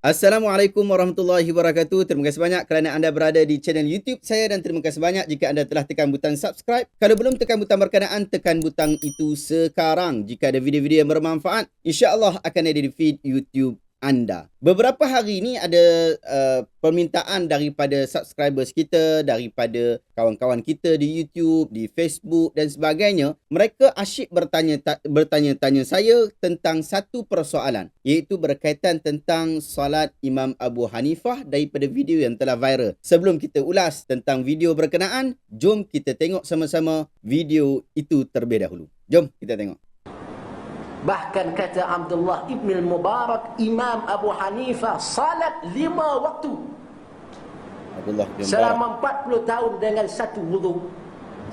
Assalamualaikum warahmatullahi wabarakatuh. Terima kasih banyak kerana anda berada di channel YouTube saya dan terima kasih banyak jika anda telah tekan butang subscribe. Kalau belum tekan butang berkenaan, tekan butang itu sekarang. Jika ada video-video yang bermanfaat, insya-Allah akan ada di feed YouTube anda. Beberapa hari ini ada permintaan daripada subscribers kita, daripada kawan-kawan kita di YouTube, di Facebook dan sebagainya. Mereka asyik bertanya-tanya saya tentang satu persoalan, iaitu berkaitan tentang solat Imam Abu Hanifah daripada video yang telah viral. Sebelum kita ulas tentang video berkenaan, jom kita tengok sama-sama video itu terlebih dahulu. Jom kita tengok. Bahkan kata Abdullah ibn al-Mubarak, Imam Abu Hanifah salat 5 waktu Abdullah bin Mubarak selama 40 tahun dengan satu wuduk.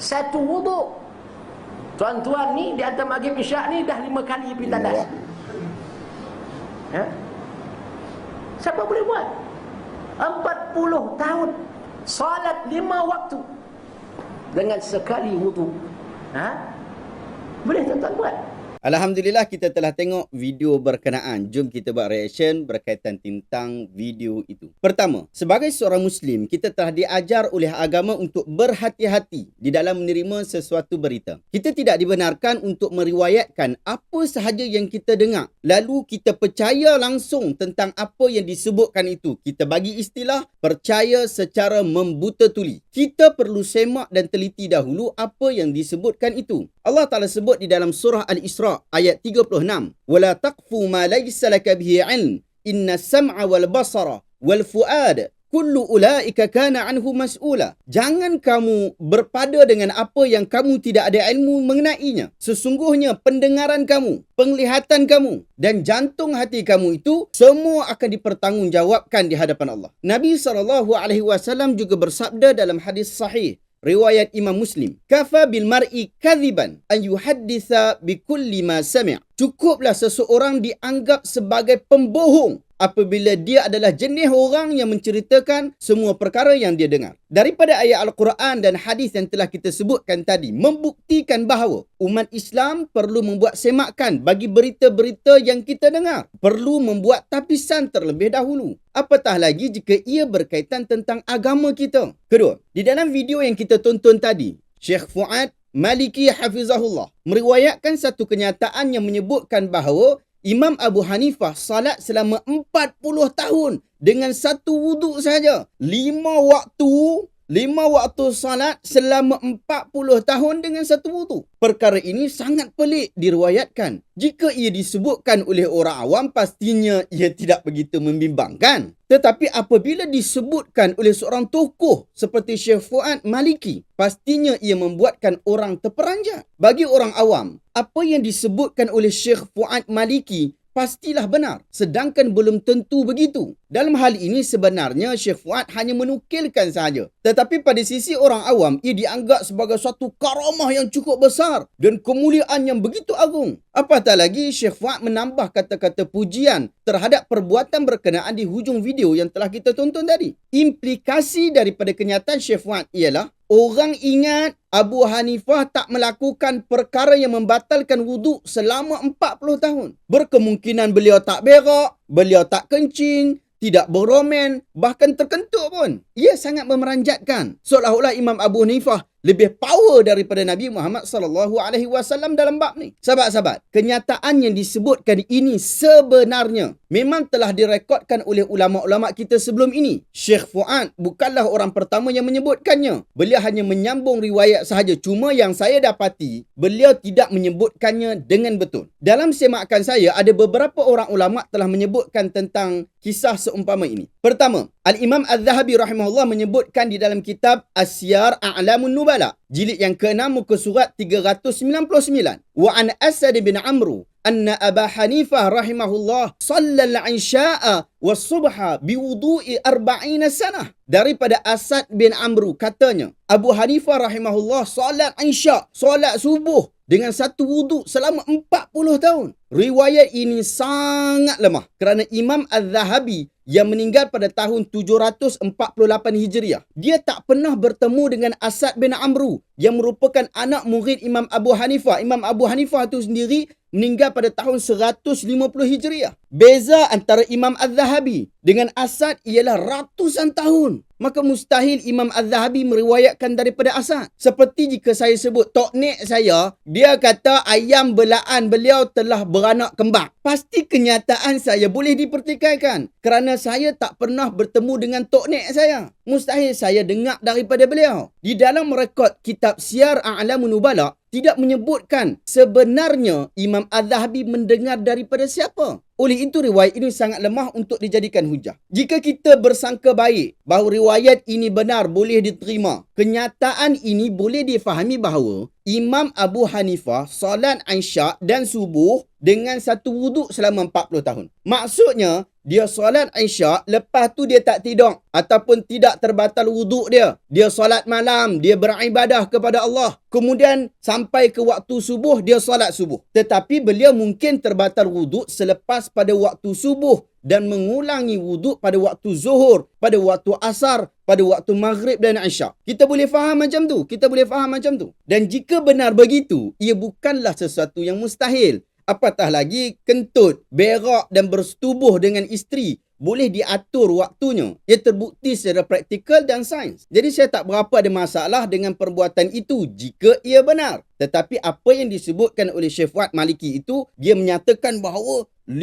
Satu wuduk. Tuan-tuan ni di antara maghrib isyak ni dah 5 kali pergi tandas. Ha? Siapa boleh buat? 40 tahun salat 5 waktu dengan sekali wuduk. Ha? Boleh tuan-tuan buat? Alhamdulillah kita telah tengok video berkenaan. Jom kita buat reaction berkaitan tentang video itu. Pertama, sebagai seorang Muslim, kita telah diajar oleh agama untuk berhati-hati di dalam menerima sesuatu berita. Kita tidak dibenarkan untuk meriwayatkan apa sahaja yang kita dengar, lalu kita percaya langsung tentang apa yang disebutkan itu. Kita bagi istilah percaya secara membuta tuli. Kita perlu semak dan teliti dahulu apa yang disebutkan itu. Allah Ta'ala sebut di dalam surah Al-Isra ayat 36. وَلَا تَقْفُ مَا لَيْسَ لَكَ بِهِ عِلْمٍ إِنَّ السَّمْعَ وَالْبَصَرَ وَالْفُؤَادَ كُلُّ أُولَٰئِكَ كَانَ عَنْهُ مَسْئُولًا. Jangan kamu berpada dengan apa yang kamu tidak ada ilmu mengenainya. Sesungguhnya pendengaran kamu, penglihatan kamu dan jantung hati kamu itu semua akan dipertanggungjawabkan di hadapan Allah. Nabi SAW juga bersabda dalam hadis sahih riwayat Imam Muslim, kafa bil mar'i kadhiban an yuhadditha bi kulli ma sami'. Cukuplah seseorang dianggap sebagai pembohong apabila dia adalah jenis orang yang menceritakan semua perkara yang dia dengar. Daripada ayat Al-Quran dan hadis yang telah kita sebutkan tadi membuktikan bahawa umat Islam perlu membuat semakan bagi berita-berita yang kita dengar. Perlu membuat tapisan terlebih dahulu. Apatah lagi jika ia berkaitan tentang agama kita. Kedua, di dalam video yang kita tonton tadi, Syekh Fuad Maliki Hafizahullah meriwayatkan satu kenyataan yang menyebutkan bahawa Imam Abu Hanifah salat selama 40 tahun dengan satu wuduk sahaja. 5 waktu salat selama 40 tahun dengan satu wuduk. Perkara ini sangat pelik diriwayatkan. Jika ia disebutkan oleh orang awam, pastinya ia tidak begitu membimbangkan. Tetapi apabila disebutkan oleh seorang tokoh seperti Syekh Fuad Maliki, pastinya ia membuatkan orang terperanjat. Bagi orang awam, apa yang disebutkan oleh Syekh Fuad Maliki pastilah benar, sedangkan belum tentu begitu. Dalam hal ini sebenarnya Syekh Fuad hanya menukilkan sahaja. Tetapi pada sisi orang awam, ia dianggap sebagai suatu karamah yang cukup besar dan kemuliaan yang begitu agung. Apatah lagi Syekh Fuad menambah kata-kata pujian terhadap perbuatan berkenaan di hujung video yang telah kita tonton tadi. Implikasi daripada kenyataan Syekh Fuad ialah orang ingat Abu Hanifah tak melakukan perkara yang membatalkan wuduk selama 40 tahun. Berkemungkinan beliau tak berak, beliau tak kencing, tidak beromen, bahkan terkentut pun. Ia sangat memeranjatkan. Seolah-olah Imam Abu Hanifah lebih power daripada Nabi Muhammad SAW dalam bab ni. Sahabat-sahabat, kenyataan yang disebutkan ini sebenarnya memang telah direkodkan oleh ulama-ulama kita sebelum ini. Syekh Fuad bukanlah orang pertama yang menyebutkannya. Beliau hanya menyambung riwayat sahaja. Cuma yang saya dapati, beliau tidak menyebutkannya dengan betul. Dalam semakan saya, ada beberapa orang ulama telah menyebutkan tentang kisah seumpama ini. Pertama, Al-Imam Al-Zahabi rahimahullah menyebutkan di dalam kitab Asyar A'lamun Nubala, jilid yang ke-6 muka surat 399. Wa an Asad bin Amru anna Aba Hanifah rahimahullah sallal isya'a was subha biwudu'i 40 sanah. Daripada Asad bin Amru katanya, Abu Hanifah rahimahullah salat isya', salat subuh dengan satu wuduk selama 40 tahun. Riwayat ini sangat lemah kerana Imam Al-Zahabi yang meninggal pada tahun 748 Hijriah. Dia tak pernah bertemu dengan Asad bin Amru yang merupakan anak murid Imam Abu Hanifah. Imam Abu Hanifah itu sendiri meninggal pada tahun 150 Hijriah. Beza antara Imam Az-Zahabi dengan Asad ialah ratusan tahun. Maka mustahil Imam Az-Zahabi meriwayatkan daripada Asad. Seperti jika saya sebut tok nek saya, dia kata ayam belaan beliau telah beranak kembar. Pasti kenyataan saya boleh dipertikaikan kerana saya tak pernah bertemu dengan tok nek saya. Mustahil saya dengar daripada beliau. Di dalam rekod kitab Siyar A'lamun Nubala tidak menyebutkan sebenarnya Imam Az-Zahabi mendengar daripada siapa. Oleh itu riwayat ini sangat lemah untuk dijadikan hujah. Jika kita bersangka baik bahawa riwayat ini benar boleh diterima, kenyataan ini boleh difahami bahawa Imam Abu Hanifah solat Isyak dan subuh dengan satu wuduk selama 40 tahun. Maksudnya, dia solat Isyak, lepas tu dia tak tidur ataupun tidak terbatal wuduk dia. Dia solat malam, dia beribadah kepada Allah. Kemudian sampai ke waktu subuh, dia solat subuh. Tetapi beliau mungkin terbatal wuduk selepas pada waktu subuh dan mengulangi wuduk pada waktu zuhur, pada waktu asar, pada waktu maghrib dan isyak. Kita boleh faham macam tu. Dan jika benar begitu, ia bukanlah sesuatu yang mustahil. Apatah lagi kentut, berak dan bersetubuh dengan isteri boleh diatur waktunya. Ia terbukti secara praktikal dan sains. Jadi saya tak berapa ada masalah dengan perbuatan itu jika ia benar. Tetapi apa yang disebutkan oleh Syekh Fuad Maliki itu, dia menyatakan bahawa 5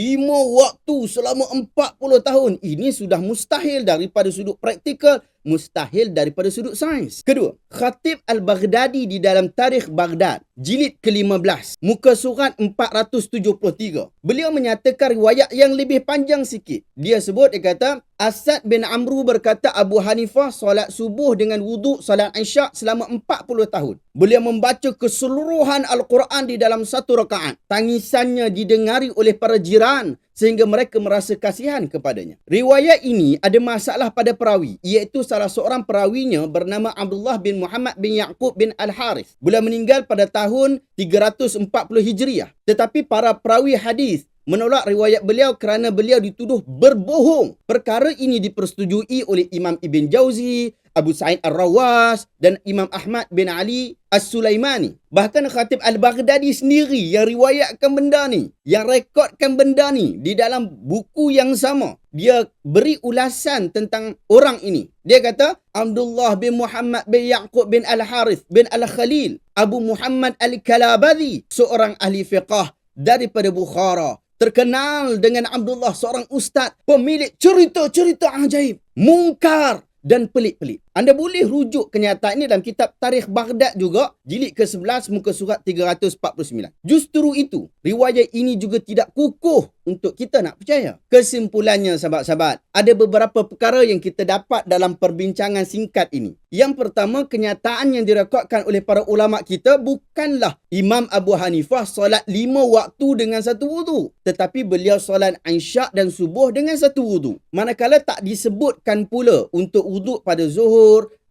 waktu selama 40 tahun. Ini sudah mustahil daripada sudut praktikal, mustahil daripada sudut sains. Kedua, Khatib Al-Baghdadi di dalam Tarikh Baghdad, jilid ke-15, muka surat 473. Beliau menyatakan riwayat yang lebih panjang sikit. Dia kata, Asad bin Amru berkata Abu Hanifah solat subuh dengan wuduk solat Isyak selama 40 tahun. Beliau membaca keseluruhan Al-Quran di dalam satu rakaat. Tangisannya didengari oleh para jiran sehingga mereka merasa kasihan kepadanya. Riwayat ini ada masalah pada perawi, iaitu salah seorang perawinya bernama Abdullah bin Muhammad bin Yaqub bin Al-Harith. Beliau meninggal pada tahun 340 Hijriah. Tetapi para perawi hadis menolak riwayat beliau kerana beliau dituduh berbohong. Perkara ini dipersetujui oleh Imam Ibn Jauzi, Abu Sa'id Ar-Rawas dan Imam Ahmad bin Ali As-Sulaimani. Bahkan Khatib Al-Baghdadi sendiri yang riwayatkan benda ni, yang rekodkan benda ni di dalam buku yang sama. Dia beri ulasan tentang orang ini. Dia kata, Abdullah bin Muhammad bin Yaqub bin Al-Harith bin Al-Khalil, Abu Muhammad Al-Kalabadhi, seorang ahli fiqah daripada Bukhara. Terkenal dengan Abdullah, seorang ustaz, pemilik cerita-cerita ajaib, mungkar dan pelik-pelik. Anda boleh rujuk kenyataan ini dalam kitab Tarikh Baghdad juga, jilid ke-11 muka surat 349. Justru itu, riwayat ini juga tidak kukuh untuk kita nak percaya. Kesimpulannya sahabat-sahabat, ada beberapa perkara yang kita dapat dalam perbincangan singkat ini. Yang pertama, kenyataan yang direkodkan oleh para ulama kita bukanlah Imam Abu Hanifah solat 5 waktu dengan satu wuduk, tetapi beliau solat Isyak dan subuh dengan satu wuduk. Manakala tak disebutkan pula untuk wuduk pada zuhur,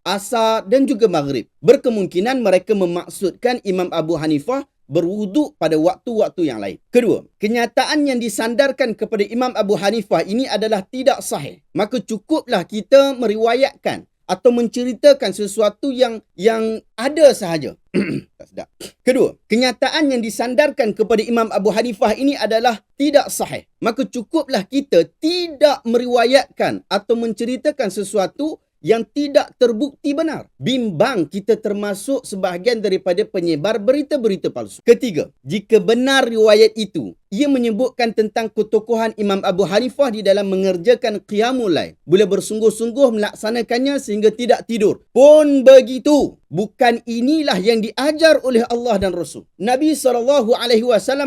asar dan juga maghrib. Berkemungkinan mereka memaksudkan Imam Abu Hanifah berwuduk pada waktu-waktu yang lain. Kedua, kenyataan yang disandarkan kepada Imam Abu Hanifah ini adalah tidak sahih. Maka cukuplah kita meriwayatkan atau menceritakan sesuatu yang ada sahaja. Tak sedap. Kedua, kenyataan yang disandarkan kepada Imam Abu Hanifah ini adalah tidak sahih. Maka cukuplah kita tidak meriwayatkan atau menceritakan sesuatu yang tidak terbukti benar. Bimbang kita termasuk sebahagian daripada penyebar berita-berita palsu. Ketiga, jika benar riwayat itu, ia menyebutkan tentang ketokohan Imam Abu Hanifah di dalam mengerjakan qiyamul lail. Beliau bersungguh-sungguh melaksanakannya sehingga tidak tidur. Pun begitu, bukan inilah yang diajar oleh Allah dan Rasul. Nabi SAW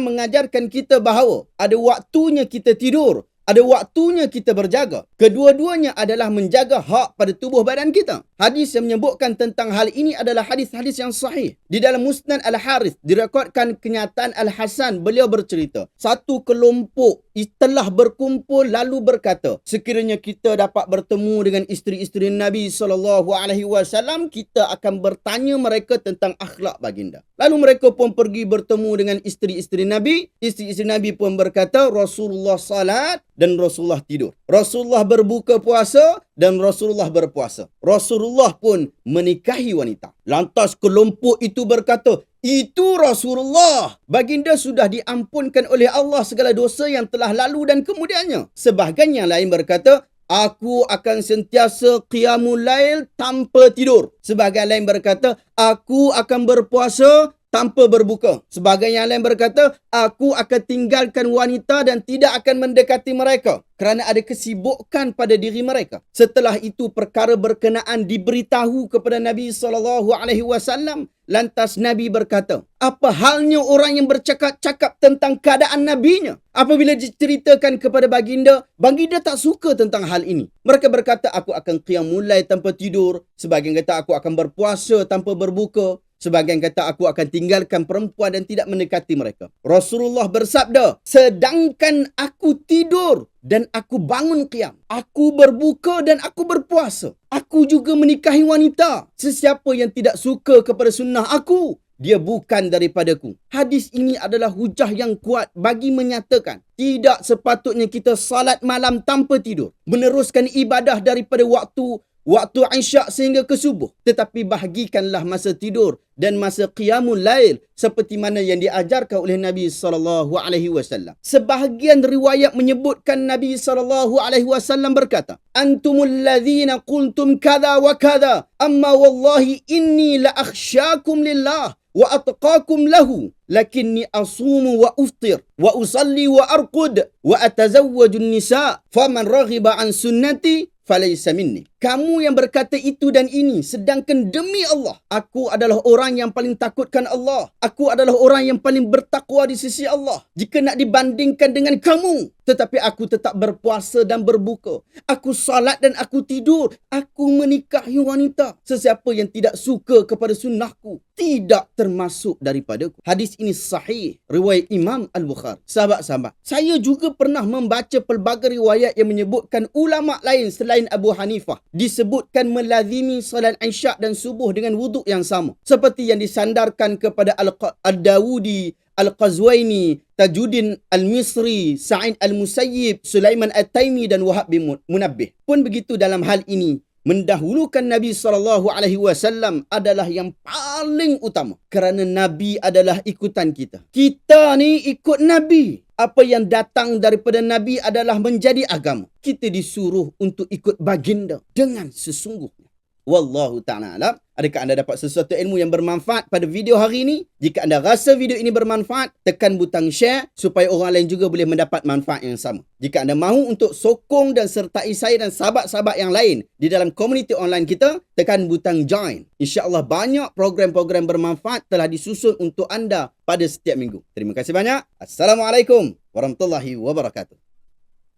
mengajarkan kita bahawa ada waktunya kita tidur, ada waktunya kita berjaga. Kedua-duanya adalah menjaga hak pada tubuh badan kita. Hadis yang menyebutkan tentang hal ini adalah hadis-hadis yang sahih. Di dalam Musnad Al-Harith direkodkan kenyataan Al-Hasan, beliau bercerita, satu kelompok telah berkumpul lalu berkata, sekiranya kita dapat bertemu dengan isteri-isteri Nabi SAW, kita akan bertanya mereka tentang akhlak baginda. Lalu mereka pun pergi bertemu dengan isteri-isteri Nabi. Isteri-isteri Nabi pun berkata, Rasulullah salat dan Rasulullah tidur. Rasulullah berbuka puasa dan Rasulullah berpuasa. Rasulullah pun menikahi wanita. Lantas kelompok itu berkata, itu Rasulullah. Baginda sudah diampunkan oleh Allah segala dosa yang telah lalu dan kemudiannya. Sebahagian yang lain berkata, aku akan sentiasa qiyamul lail tanpa tidur. Sebahagian lain berkata, aku akan berpuasa tanpa berbuka. Sebahagian yang lain berkata, aku akan tinggalkan wanita dan tidak akan mendekati mereka kerana ada kesibukan pada diri mereka. Setelah itu perkara berkenaan diberitahu kepada Nabi SAW. Lantas Nabi berkata, apa halnya orang yang bercakap-cakap tentang keadaan nabinya? Apabila diceritakan kepada baginda, baginda tak suka tentang hal ini. Mereka berkata, aku akan qiyamul lail tanpa tidur. Sebahagian kata, aku akan berpuasa tanpa berbuka. Sebahagian kata, aku akan tinggalkan perempuan dan tidak mendekati mereka. Rasulullah bersabda, sedangkan aku tidur dan aku bangun qiyam. Aku berbuka dan aku berpuasa. Aku juga menikahi wanita. Sesiapa yang tidak suka kepada sunnah aku, dia bukan daripadaku. Hadis ini adalah hujah yang kuat bagi menyatakan tidak sepatutnya kita salat malam tanpa tidur. Meneruskan ibadah daripada waktu Isyak sehingga ke subuh. Tetapi bahagikanlah masa tidur dan masa qiyamul lail seperti mana yang diajarkan oleh Nabi SAW. Sebahagian riwayat menyebutkan Nabi SAW berkata, antumul ladzina qultum kada wa kada, amma wallahi inni la akhsyakum lillah wa atqakum lahu, lakinni asumu wa uftir wa usalli wa arqud wa atazawwaju nisa, faman raghiba an sunnati falaysa minni. Kamu yang berkata itu dan ini, sedangkan demi Allah, aku adalah orang yang paling takutkan Allah. Aku adalah orang yang paling bertakwa di sisi Allah. Jika nak dibandingkan dengan kamu, tetapi aku tetap berpuasa dan berbuka. Aku salat dan aku tidur. Aku menikahi wanita. Sesiapa yang tidak suka kepada sunnahku, tidak termasuk daripadaku. Hadis ini sahih, riwayat Imam Al-Bukhari. Sahabat-sahabat, saya juga pernah membaca pelbagai riwayat yang menyebutkan ulama lain selain Abu Hanifah disebutkan melazimi salat Isyak dan subuh dengan wuduk yang sama. Seperti yang disandarkan kepada Al-Dawudi, Al-Qazwaini, Tajuddin Al-Misri, Sa'id Al-Musayyib, Sulaiman At-Taimi dan Wahab bin Munabbih. Pun begitu dalam hal ini, mendahulukan Nabi SAW adalah yang paling utama. Kerana Nabi adalah ikutan kita. Kita ni ikut Nabi. Apa yang datang daripada Nabi adalah menjadi agama. Kita disuruh untuk ikut baginda dengan sesungguhnya. Wallahu ta'ala alam. Adakah anda dapat sesuatu ilmu yang bermanfaat pada video hari ini? Jika anda rasa video ini bermanfaat, tekan butang share supaya orang lain juga boleh mendapat manfaat yang sama. Jika anda mahu untuk sokong dan sertai saya dan sahabat-sahabat yang lain di dalam komuniti online kita, tekan butang join. InsyaAllah banyak program-program bermanfaat telah disusun untuk anda pada setiap minggu. Terima kasih banyak. Assalamualaikum warahmatullahi wabarakatuh.